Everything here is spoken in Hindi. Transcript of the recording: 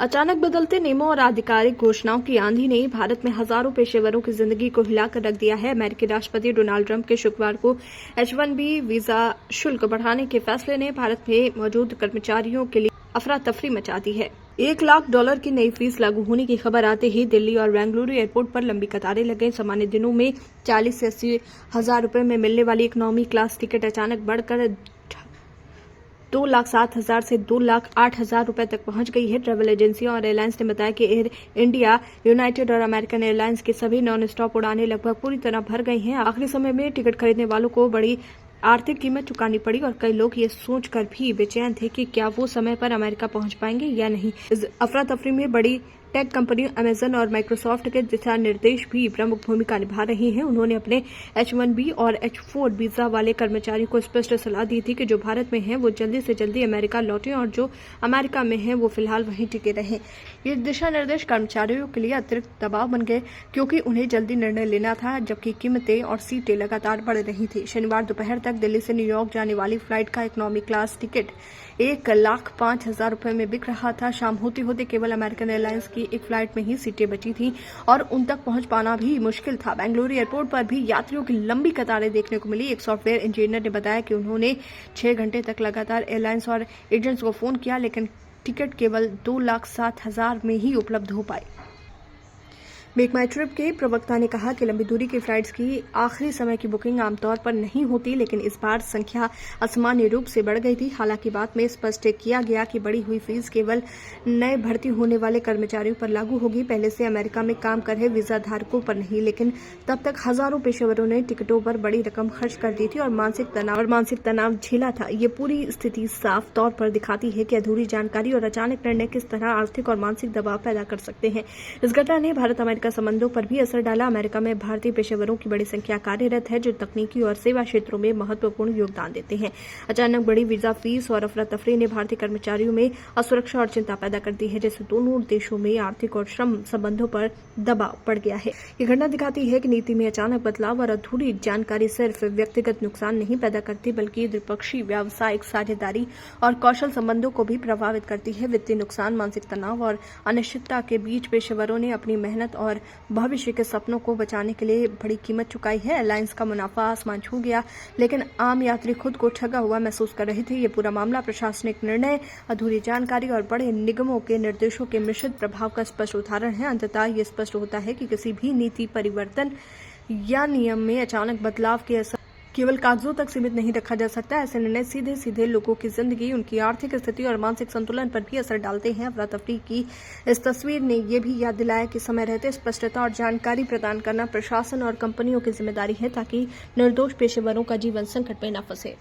अचानक बदलते नियमों और आधिकारिक घोषणाओं की आंधी ने भारत में हजारों पेशेवरों की जिंदगी को हिलाकर रख दिया है। अमेरिकी राष्ट्रपति डोनाल्ड ट्रंप के शुक्रवार को H-1B वीजा शुल्क बढ़ाने के फैसले ने भारत में मौजूद कर्मचारियों के लिए अफरा तफरी मचा दी है। $1 लाख की नई फीस लागू होने की खबर आते ही दिल्ली और बेंगलुरु एयरपोर्ट पर लंबी कतारें लग गईं। सामान्य दिनों में 40 से 80 हजार रुपए में मिलने वाली इकोनॉमी क्लास टिकट अचानक बढ़कर 2,07,000 से 2,08,000 रुपए तक पहुंच गई है। ट्रैवल एजेंसियों और एयरलाइंस ने बताया कि एयर इंडिया, यूनाइटेड और अमेरिकन एयरलाइंस की सभी नॉन स्टॉप उड़ानें लगभग पूरी तरह भर गई हैं। आखिरी समय में टिकट खरीदने वालों को बड़ी आर्थिक कीमत चुकानी पड़ी और कई लोग ये सोचकर भी बेचैन थे कि क्या वो समय पर अमेरिका पहुंच पाएंगे या नहीं। इस अफरा तफरी में बड़ी टेक कंपनियों अमेजन और माइक्रोसॉफ्ट के दिशा निर्देश भी प्रमुख भूमिका निभा रही हैं। उन्होंने अपने H-1B और H-4 वीजा वाले कर्मचारियों को स्पष्ट सलाह दी थी कि जो भारत में हैं वो जल्दी से जल्दी अमेरिका लौटें और जो अमेरिका में हैं वो फिलहाल वहीं टिके रहें। ये दिशा निर्देश कर्मचारियों के लिए अतिरिक्त दबाव बन गए क्योंकि उन्हें जल्दी निर्णय लेना था, जबकि कीमतें और सीटें लगातार बढ़ रही थी। शनिवार दोपहर तक दिल्ली से न्यूयॉर्क जाने वाली फ्लाइट का इकोनॉमी क्लास टिकट 1,05,000 रुपए में बिक रहा था। शाम होते होते केवल अमेरिकन एयरलाइंस की एक फ्लाइट में ही सीटें बची थीं और उन तक पहुंच पाना भी मुश्किल था। बेंगलुरु एयरपोर्ट पर भी यात्रियों की लंबी कतारें देखने को मिली। एक सॉफ्टवेयर इंजीनियर ने बताया कि उन्होंने 6 घंटे तक लगातार एयरलाइंस और एजेंट्स को फोन किया, लेकिन टिकट केवल 2,07,000 में ही उपलब्ध हो पाई। मेक माई ट्रिप के प्रवक्ता ने कहा कि लंबी दूरी की फ्लाइट्स की आखिरी समय की बुकिंग आमतौर पर नहीं होती, लेकिन इस बार संख्या असामान्य रूप से बढ़ गई थी। हालांकि बाद में स्पष्ट किया गया कि बढ़ी हुई फीस केवल नए भर्ती होने वाले कर्मचारियों पर लागू होगी, पहले से अमेरिका में काम कर रहे वीजा धारकों पर नहीं। लेकिन तब तक हजारों पेशेवरों ने टिकटों पर बड़ी रकम खर्च कर दी थी और मानसिक तनाव झेला था। ये पूरी स्थिति साफ तौर पर दिखाती है कि अधूरी जानकारी और अचानक निर्णय किस तरह आर्थिक और मानसिक दबाव पैदा कर सकते हैं। इस घटना ने भारत अमेरिका संबंधों पर भी असर डाला। अमेरिका में भारतीय पेशेवरों की बड़ी संख्या कार्यरत है जो तकनीकी और सेवा क्षेत्रों में महत्वपूर्ण योगदान देते हैं। अचानक बढ़ी वीजा फीस और अफरा तफरी ने भारतीय कर्मचारियों में असुरक्षा और चिंता पैदा कर दी है, जिससे दोनों देशों में आर्थिक और श्रम संबंधों पर दबाव बढ़ गया है। ये घटना दिखाती है कि नीति में अचानक बदलाव और अधूरी जानकारी सिर्फ व्यक्तिगत नुकसान नहीं पैदा करती, बल्कि द्विपक्षीय व्यावसायिक साझेदारी और कौशल संबंधों को भी प्रभावित करती है। वित्तीय नुकसान, मानसिक तनाव और अनिश्चितता के बीच पेशेवरों ने अपनी मेहनत और भविष्य के सपनों को बचाने के लिए बड़ी कीमत चुकाई है। एयरलाइंस का मुनाफा आसमान छू गया, लेकिन आम यात्री खुद को ठगा हुआ महसूस कर रहे थे। ये पूरा मामला प्रशासनिक निर्णय, अधूरी जानकारी और बड़े निगमों के निर्देशों के मिश्रित प्रभाव का स्पष्ट उदाहरण है। अंततः ये स्पष्ट होता है कि किसी भी नीति परिवर्तन या नियम में अचानक बदलाव के असर केवल कागजों तक सीमित नहीं रखा जा सकता। ऐसे निर्णय सीधे सीधे लोगों की जिंदगी, उनकी आर्थिक स्थिति और मानसिक संतुलन पर भी असर डालते हैं। अफरा तफरी की इस तस्वीर ने यह भी याद दिलाया कि समय रहते स्पष्टता और जानकारी प्रदान करना प्रशासन और कंपनियों की जिम्मेदारी है, ताकि निर्दोष पेशेवरों का जीवन संकट में न फंसे।